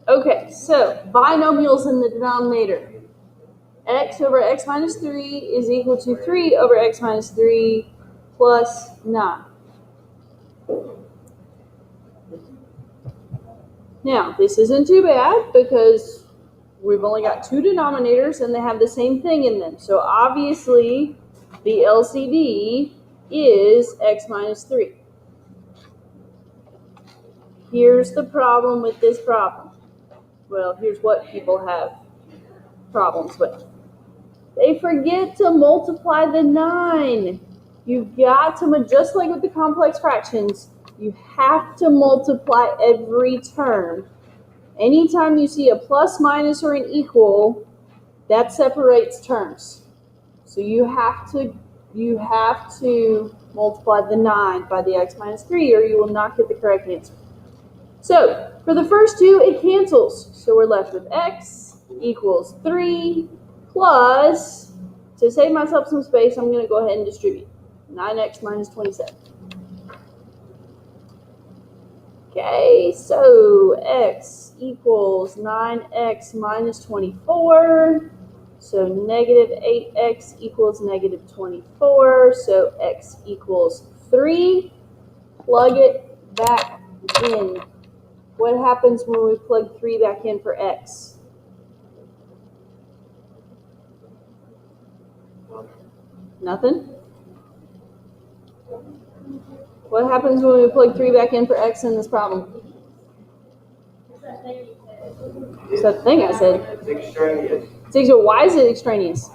Okay, so binomials in the denominator. X over x minus 3 is equal to 3 over x minus 3 plus 9. Now, this isn't too bad because we've only got two denominators and they have the same thing in them. So obviously, the LCD is x minus 3. Here's the problem with this problem. Well, here's what people have problems with. They forget to multiply the 9. You've got to, just like with the complex fractions, you have to multiply every term. Anytime you see a plus, minus, or an equal, that separates terms. So you have to multiply the 9 by the x minus 3 or you will not get the correct answer. So for the first two, it cancels. So we're left with x equals 3 plus, to save myself some space, I'm going to go ahead and distribute. 9x minus 27. Okay, so x equals 9x minus 24. So negative 8x equals negative 24. So x equals 3. Plug it back in. What happens when we plug 3 back in for x? Nothing? What happens when we plug 3 back in for x in this problem? It's that thing I said. It's extraneous. Why is it extraneous?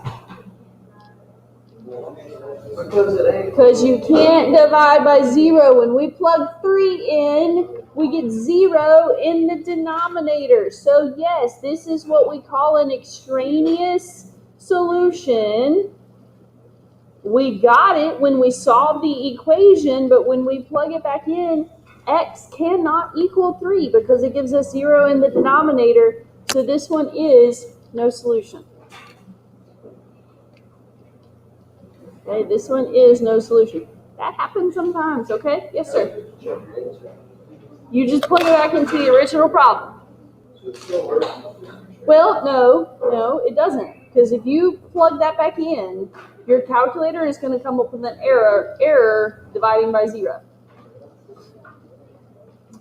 Because you can't divide by 0. When we plug 3 in, we get 0 in the denominator. So yes, this is what we call an extraneous solution. We got it when we solved the equation, but when we plug it back in, x cannot equal 3 because it gives us 0 in the denominator. So this one is no solution. Okay, this one is no solution. That happens sometimes, okay? Yes, sir. You just plug it back into the original problem. Well, no, it doesn't. Because if you plug that back in, your calculator is going to come up with an error dividing by 0.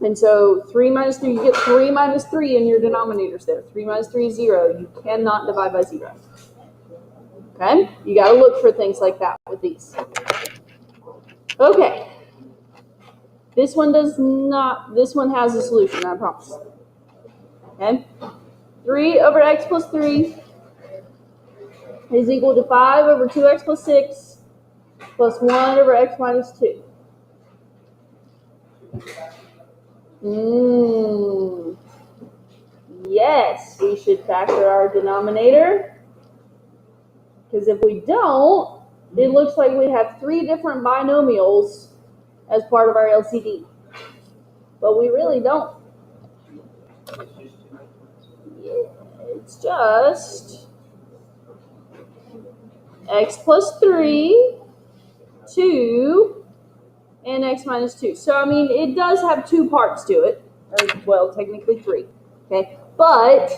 And so 3 minus 3, you get 3 minus 3 in your denominators there. 3 minus 3 is 0. You cannot divide by 0. Okay? You got to look for things like that with these. Okay. This one does not, this one has a solution, I promise. Okay? 3 over x plus 3 is equal to 5 over 2x plus 6 plus 1 over x minus 2. Yes, we should factor our denominator. Because if we don't, it looks like we have 3 different binomials as part of our LCD. But we really don't. It's just x plus 3, 2, and x minus 2. So, I mean, it does have 2 parts to it. Or, well, technically 3. Okay? But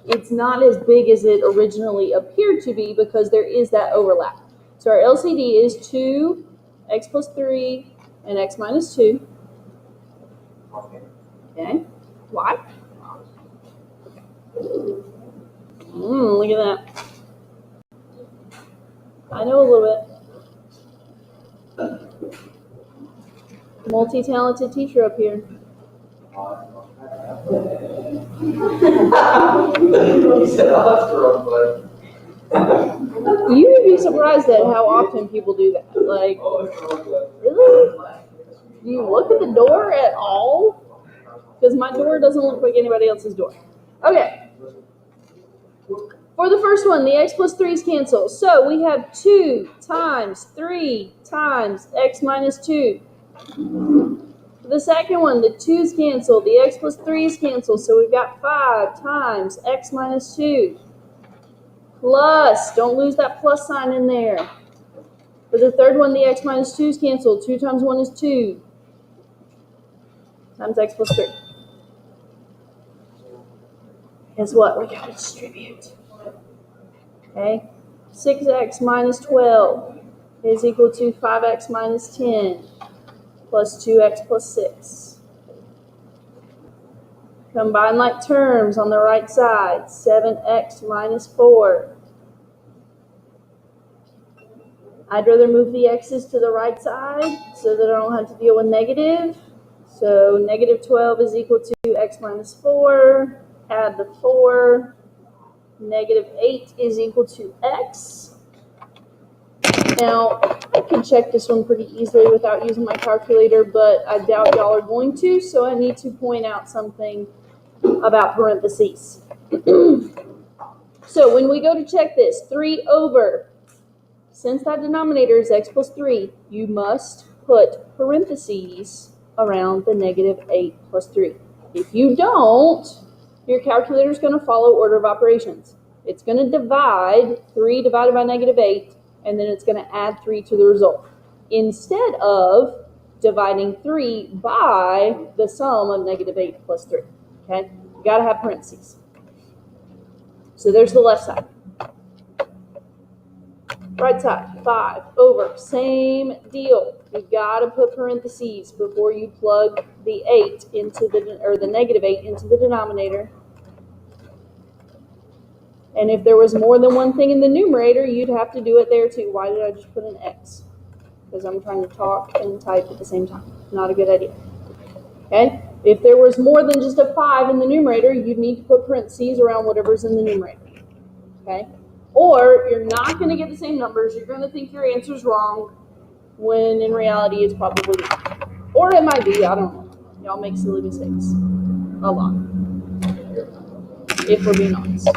it's not as big as it originally appeared to be because there is that overlap. So our LCD is 2, x plus 3, and x minus 2. Okay? Why? Look at that. I know a little bit. Multi-talented teacher up here. You would be surprised at how often people do that. Like, really? Do you look at the door at all? Because my door doesn't look like anybody else's door. Okay. For the first one, the x plus 3's cancel. So we have 2 times 3 times x minus 2. For the second one, the 2's cancel. The x plus 3's cancel. So we've got 5 times x minus 2. Plus, don't lose that plus sign in there. For the third one, the x minus 2's cancel. 2 times 1 is 2. Times x plus 3. guess what? We gotta distribute. Okay? 6x minus 12 is equal to 5x minus 10 plus 2x plus 6. Combine like terms on the right side. 7x minus 4. I'd rather move the x's to the right side so that I don't have to deal with negative. So negative 12 is equal to x minus 4. Add the 4. Negative 8 is equal to x. Now, I can check this one pretty easily without using my calculator, but I doubt y'all are going to, so I need to point out something about parentheses. So when we go to check this, 3 over, since that denominator is x plus 3, you must put parentheses around the negative 8 plus 3. If you don't, your calculator is going to follow order of operations. It's going to divide 3 divided by negative 8, and then it's going to add 3 to the result, instead of dividing 3 by the sum of negative 8 plus 3. Okay? You got to have parentheses. So there's the left side. Right side, 5 over, same deal. You got to put parentheses before you plug the 8 into the negative 8 into the denominator. And if there was more than one thing in the numerator, you'd have to do it there too. Why did I just put an X? Because I'm trying to talk and type at the same time. Not a good idea. Okay? If there was more than just a 5 in the numerator, you'd need to put parentheses around whatever's in the numerator. Okay? Or you're not going to get the same numbers. You're going to think your answer's wrong when in reality it's probably not. Or it might be. I don't know. Y'all make silly mistakes. A lot. If we're being honest.